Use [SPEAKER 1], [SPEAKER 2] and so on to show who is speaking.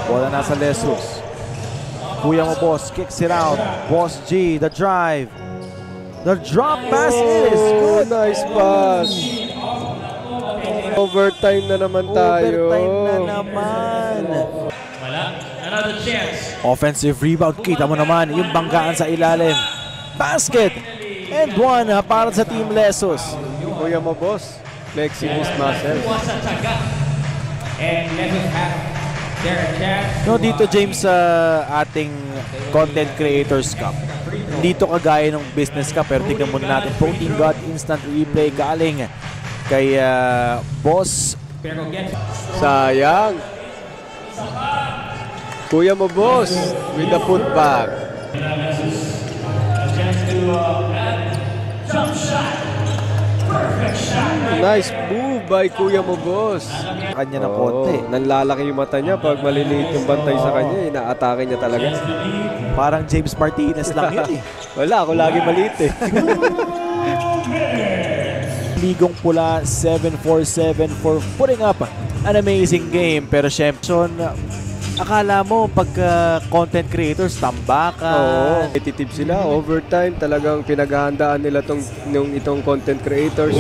[SPEAKER 1] Bola nasa Lesus. Kuya mo, boss. Kicks it out. Boss G, the drive. The drop pass is good.
[SPEAKER 2] Nice pass. Overtime na naman tayo.
[SPEAKER 1] Overtime na naman.
[SPEAKER 3] Another chance.
[SPEAKER 1] Offensive rebound. Kita mo naman yung banggaan sa ilalim. Basket. And one para sa Team Lesus.
[SPEAKER 2] Kuya mo, boss. Flexing his muscle.
[SPEAKER 3] And Lesus have their chance.
[SPEAKER 1] No, dito James sa ating Content Creators Cup. Dito kagaya ng Business Cup, pero tignan muna natin. Voting God Instant Replay galing kay Boss.
[SPEAKER 2] Sayang. Kuya mo, boss. With the putback. Nice move by Kuya mo, boss.
[SPEAKER 1] Kanya ng konti.
[SPEAKER 2] Nanlalaki yung mata niya pag maliliit yung bantay sa kanya. Inaatake niya talaga.
[SPEAKER 1] Parang James Martinez lang yun eh.
[SPEAKER 2] Wala, ako lagi maliit eh.
[SPEAKER 1] Ligong Pula 747 for putting up an amazing game. Pero syempre, akala mo pagka content creators, tambakan.
[SPEAKER 2] Competitive sila. Overtime talagang pinaghahandaan nila itong content creators.